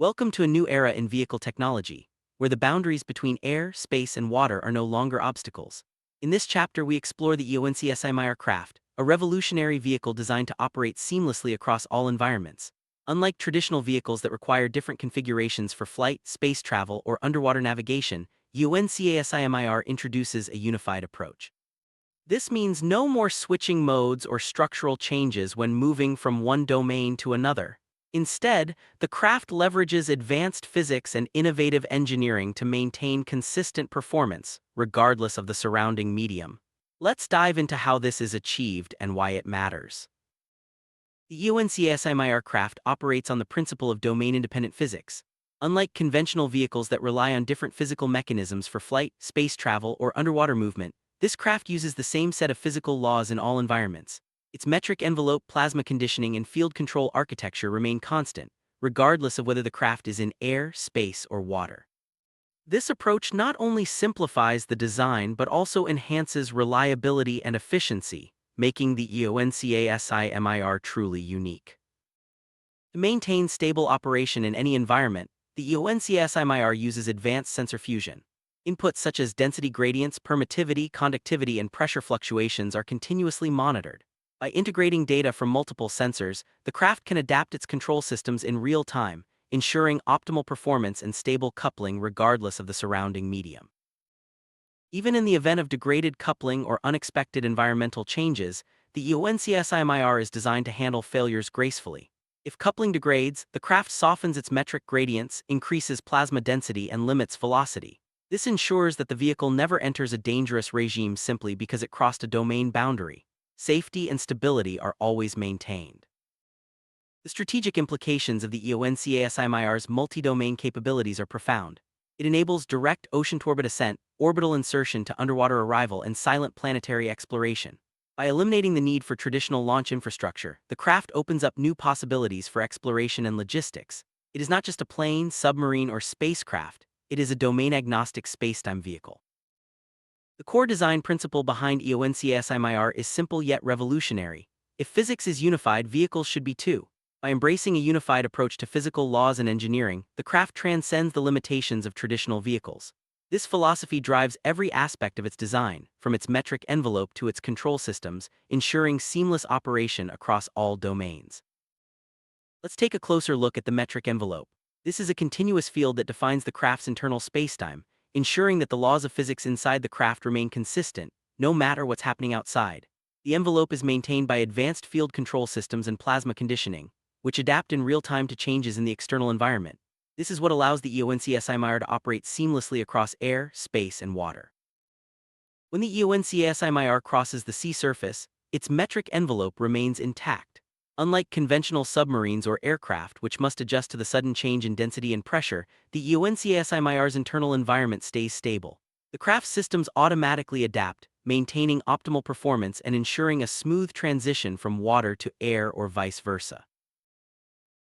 Welcome to a new era in vehicle technology, where the boundaries between air, space, and water are no longer obstacles. In this chapter, we explore the AEON-CASIMIR craft, a revolutionary vehicle designed to operate seamlessly across all environments. Unlike traditional vehicles that require different configurations for flight, space travel, or underwater navigation, AEON-CASIMIR introduces a unified approach. This means no more switching modes or structural changes when moving from one domain to another. Instead, the craft leverages advanced physics and innovative engineering to maintain consistent performance, regardless of the surrounding medium. Let's dive into how this is achieved and why it matters. The AEON-CASIMIR craft operates on the principle of domain-independent physics. Unlike conventional vehicles that rely on different physical mechanisms for flight, space travel, or underwater movement, this craft uses the same set of physical laws in all environments. Its metric envelope, plasma conditioning, and field control architecture remain constant, regardless of whether the craft is in air, space, or water. This approach not only simplifies the design but also enhances reliability and efficiency, making the AEON-CASIMIR truly unique. To maintain stable operation in any environment, the AEON-CASIMIR uses advanced sensor fusion. Inputs such as density gradients, permittivity, conductivity, and pressure fluctuations are continuously monitored. By integrating data from multiple sensors, the craft can adapt its control systems in real time, ensuring optimal performance and stable coupling regardless of the surrounding medium. Even in the event of degraded coupling or unexpected environmental changes, the AEON-CASIMIR is designed to handle failures gracefully. If coupling degrades, the craft softens its metric gradients, increases plasma density, and limits velocity. This ensures that the vehicle never enters a dangerous regime simply because it crossed a domain boundary. Safety and stability are always maintained. The strategic implications of the AEON-CASIMIR's multi-domain capabilities are profound. It enables direct ocean-to-orbit ascent, orbital insertion to underwater arrival, and silent planetary exploration. By eliminating the need for traditional launch infrastructure, the craft opens up new possibilities for exploration and logistics. It is not just a plane, submarine, or spacecraft. It is a domain-agnostic spacetime vehicle. The core design principle behind AEON-CASIMIR is simple yet revolutionary. If physics is unified, vehicles should be too. By embracing a unified approach to physical laws and engineering, the craft transcends the limitations of traditional vehicles. This philosophy drives every aspect of its design, from its metric envelope to its control systems, ensuring seamless operation across all domains. Let's take a closer look at the metric envelope. This is a continuous field that defines the craft's internal spacetime, ensuring that the laws of physics inside the craft remain consistent, no matter what's happening outside. The envelope is maintained by advanced field control systems and plasma conditioning, which adapt in real time to changes in the external environment. This is what allows the AEON-CASIMIR to operate seamlessly across air, space, and water. When the AEON-CASIMIR crosses the sea surface, its metric envelope remains intact. Unlike conventional submarines or aircraft, which must adjust to the sudden change in density and pressure, the AEON-CASIMIR's internal environment stays stable. The craft's systems automatically adapt, maintaining optimal performance and ensuring a smooth transition from water to air or vice versa.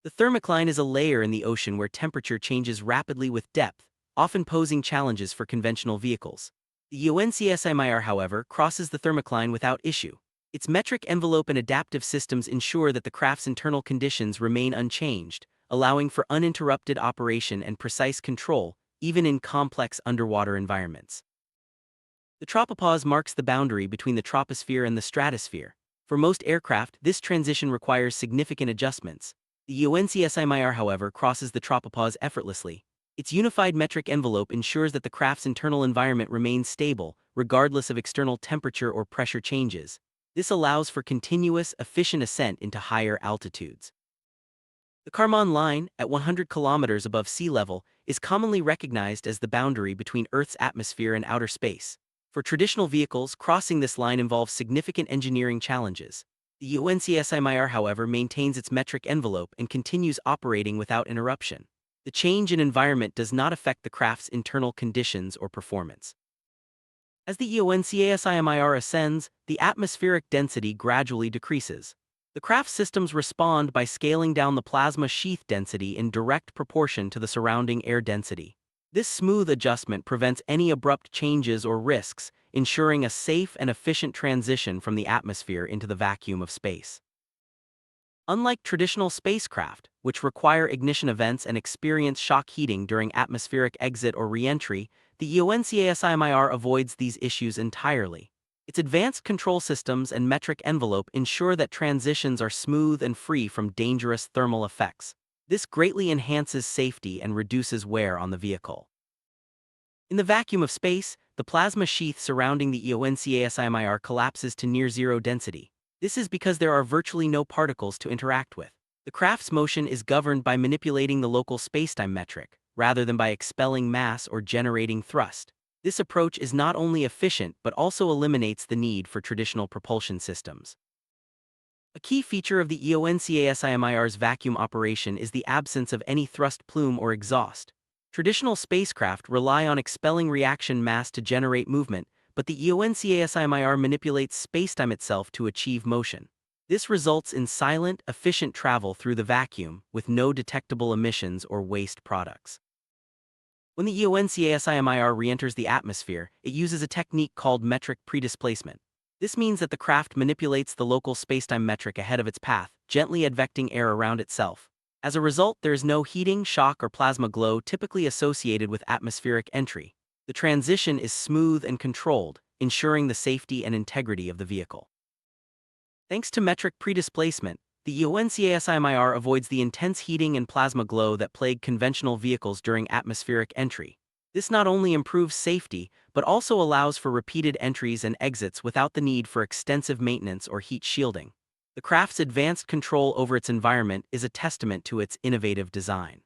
The thermocline is a layer in the ocean where temperature changes rapidly with depth, often posing challenges for conventional vehicles. The AEON-CASIMIR, however, crosses the thermocline without issue. Its metric envelope and adaptive systems ensure that the craft's internal conditions remain unchanged, allowing for uninterrupted operation and precise control, even in complex underwater environments. The tropopause marks the boundary between the troposphere and the stratosphere. For most aircraft, this transition requires significant adjustments. The AEON-CASIMIR, however, crosses the tropopause effortlessly. Its unified metric envelope ensures that the craft's internal environment remains stable, regardless of external temperature or pressure changes. This allows for continuous, efficient ascent into higher altitudes. The Kármán line, at 100 kilometers above sea level, is commonly recognized as the boundary between Earth's atmosphere and outer space. For traditional vehicles, crossing this line involves significant engineering challenges. The AEON-CASIMIR, however, maintains its metric envelope and continues operating without interruption. The change in environment does not affect the craft's internal conditions or performance. As the AEON-CASIMIR ascends, the atmospheric density gradually decreases. The craft's systems respond by scaling down the plasma sheath density in direct proportion to the surrounding air density. This smooth adjustment prevents any abrupt changes or risks, ensuring a safe and efficient transition from the atmosphere into the vacuum of space. Unlike traditional spacecraft, which require ignition events and experience shock heating during atmospheric exit or reentry, the EON-CASIMIR avoids these issues entirely. Its advanced control systems and metric envelope ensure that transitions are smooth and free from dangerous thermal effects. This greatly enhances safety and reduces wear on the vehicle. In the vacuum of space, the plasma sheath surrounding the EON-CASIMIR collapses to near zero density. This is because there are virtually no particles to interact with. The craft's motion is governed by manipulating the local spacetime metric, rather than by expelling mass or generating thrust. This approach is not only efficient but also eliminates the need for traditional propulsion systems. A key feature of the EON-CASIMIR's vacuum operation is the absence of any thrust plume or exhaust. Traditional spacecraft rely on expelling reaction mass to generate movement, but the EON-CASIMIR manipulates spacetime itself to achieve motion. This results in silent, efficient travel through the vacuum, with no detectable emissions or waste products. When the EON-CASIMIR re-enters the atmosphere, it uses a technique called metric pre-displacement. This means that the craft manipulates the local spacetime metric ahead of its path, gently advecting air around itself. As a result, there is no heating, shock, or plasma glow typically associated with atmospheric entry. The transition is smooth and controlled, ensuring the safety and integrity of the vehicle. Thanks to metric pre-displacement, the EON-CASIMIR avoids the intense heating and plasma glow that plague conventional vehicles during atmospheric entry. This not only improves safety, but also allows for repeated entries and exits without the need for extensive maintenance or heat shielding. The craft's advanced control over its environment is a testament to its innovative design.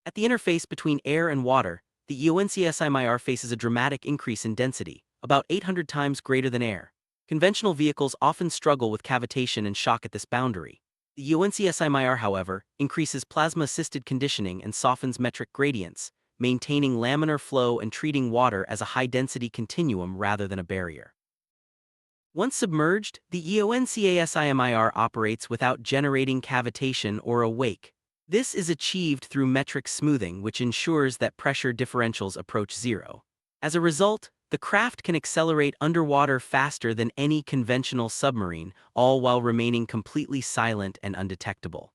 At the interface between air and water, the EON-CASIMIR faces a dramatic increase in density, about 800 times greater than air. Conventional vehicles often struggle with cavitation and shock at this boundary. The EON-CASIMIR, however, increases plasma-assisted conditioning and softens metric gradients, maintaining laminar flow and treating water as a high-density continuum rather than a barrier. Once submerged, the EON-CASIMIR operates without generating cavitation or a wake. This is achieved through metric smoothing, which ensures that pressure differentials approach zero. As a result, the craft can accelerate underwater faster than any conventional submarine, all while remaining completely silent and undetectable.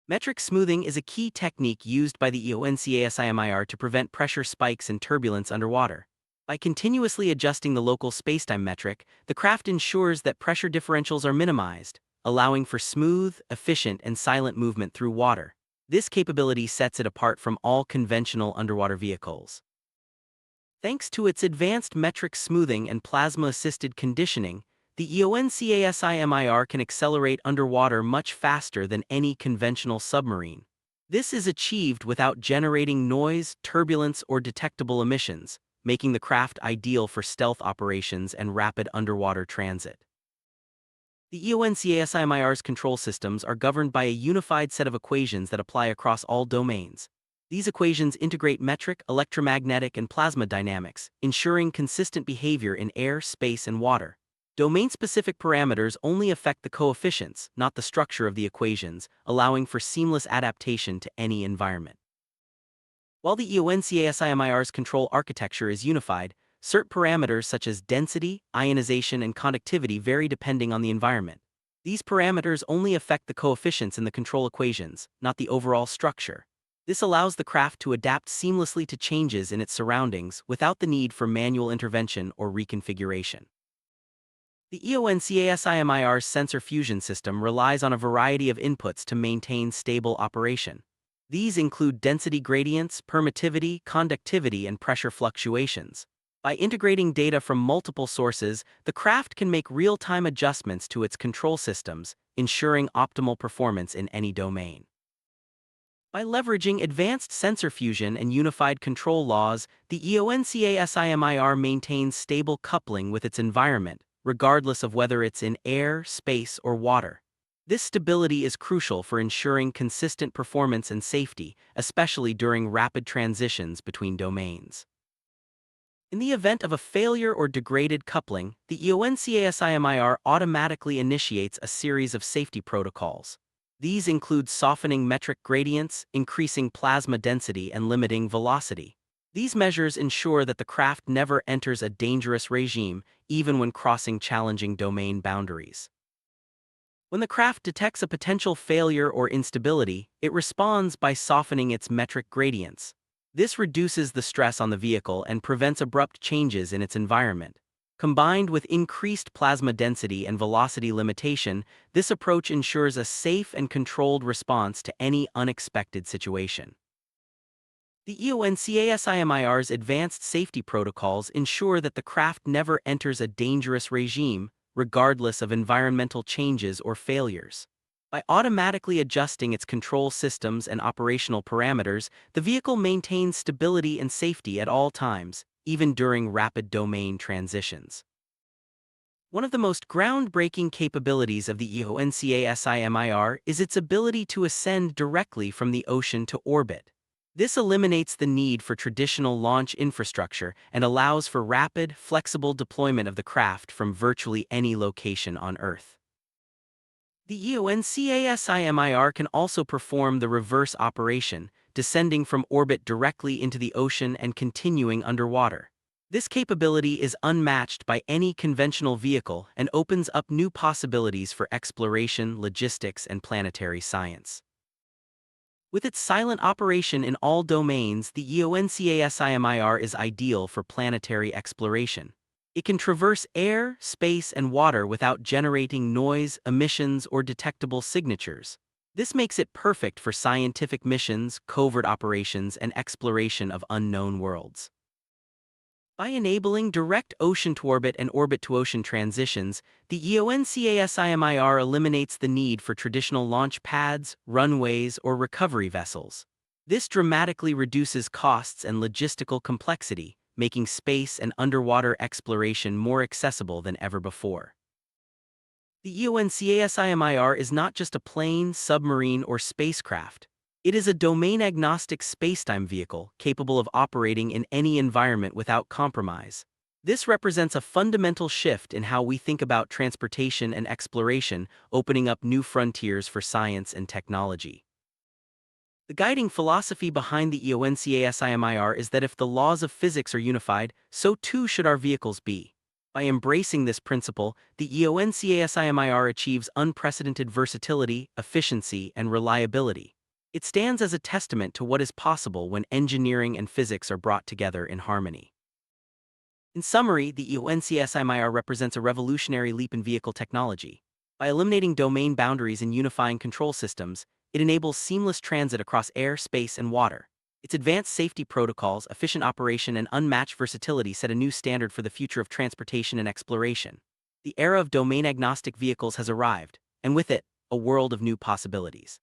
Metric smoothing is a key technique used by the EON-CASIMIR to prevent pressure spikes and turbulence underwater. By continuously adjusting the local spacetime metric, the craft ensures that pressure differentials are minimized, allowing for smooth, efficient, and silent movement through water. This capability sets it apart from all conventional underwater vehicles. Thanks to its advanced metric smoothing and plasma-assisted conditioning, the EON-CASIMIR can accelerate underwater much faster than any conventional submarine. This is achieved without generating noise, turbulence, or detectable emissions, making the craft ideal for stealth operations and rapid underwater transit. The EON-CASIMIR's control systems are governed by a unified set of equations that apply across all domains. These equations integrate metric, electromagnetic, and plasma dynamics, ensuring consistent behavior in air, space, and water. Domain-specific parameters only affect the coefficients, not the structure of the equations, allowing for seamless adaptation to any environment. While the EON-CASIMIR's control architecture is unified, certain parameters such as density, ionization, and conductivity vary depending on the environment. These parameters only affect the coefficients in the control equations, not the overall structure. This allows the craft to adapt seamlessly to changes in its surroundings without the need for manual intervention or reconfiguration. The EON-CASIMIR's sensor fusion system relies on a variety of inputs to maintain stable operation. These include density gradients, permittivity, conductivity, and pressure fluctuations. By integrating data from multiple sources, the craft can make real-time adjustments to its control systems, ensuring optimal performance in any domain. By leveraging advanced sensor fusion and unified control laws, the EON-CASIMIR maintains stable coupling with its environment, regardless of whether it's in air, space, or water. This stability is crucial for ensuring consistent performance and safety, especially during rapid transitions between domains. In the event of a failure or degraded coupling, the EON-CASIMIR automatically initiates a series of safety protocols. These include softening metric gradients, increasing plasma density, and limiting velocity. These measures ensure that the craft never enters a dangerous regime, even when crossing challenging domain boundaries. When the craft detects a potential failure or instability, it responds by softening its metric gradients. This reduces the stress on the vehicle and prevents abrupt changes in its environment. Combined with increased plasma density and velocity limitation, this approach ensures a safe and controlled response to any unexpected situation. The AEON-CASIMIR's advanced safety protocols ensure that the craft never enters a dangerous regime, regardless of environmental changes or failures. By automatically adjusting its control systems and operational parameters, the vehicle maintains stability and safety at all times, even during rapid domain transitions. One of the most groundbreaking capabilities of the AEON-CASIMIR is its ability to ascend directly from the ocean to orbit. This eliminates the need for traditional launch infrastructure and allows for rapid, flexible deployment of the craft from virtually any location on Earth. The AEON-CASIMIR can also perform the reverse operation, descending from orbit directly into the ocean and continuing underwater. This capability is unmatched by any conventional vehicle and opens up new possibilities for exploration, logistics, and planetary science. With its silent operation in all domains, the AEON-CASIMIR is ideal for planetary exploration. It can traverse air, space, and water without generating noise, emissions, or detectable signatures. This makes it perfect for scientific missions, covert operations, and exploration of unknown worlds. By enabling direct ocean-to-orbit and orbit-to-ocean transitions, the AEON-CASIMIR eliminates the need for traditional launch pads, runways, or recovery vessels. This dramatically reduces costs and logistical complexity, making space and underwater exploration more accessible than ever before. The AEON-CASIMIR is not just a plane, submarine, or spacecraft. It is a domain-agnostic spacetime vehicle capable of operating in any environment without compromise. This represents a fundamental shift in how we think about transportation and exploration, opening up new frontiers for science and technology. The guiding philosophy behind the AEON-CASIMIR is that if the laws of physics are unified, so too should our vehicles be. By embracing this principle, the AEON-CASIMIR achieves unprecedented versatility, efficiency, and reliability. It stands as a testament to what is possible when engineering and physics are brought together in harmony. In summary, the AEON-CASIMIR represents a revolutionary leap in vehicle technology. By eliminating domain boundaries and unifying control systems, it enables seamless transit across air, space, and water. Its advanced safety protocols, efficient operation, and unmatched versatility set a new standard for the future of transportation and exploration. The era of domain-agnostic vehicles has arrived, and with it, a world of new possibilities.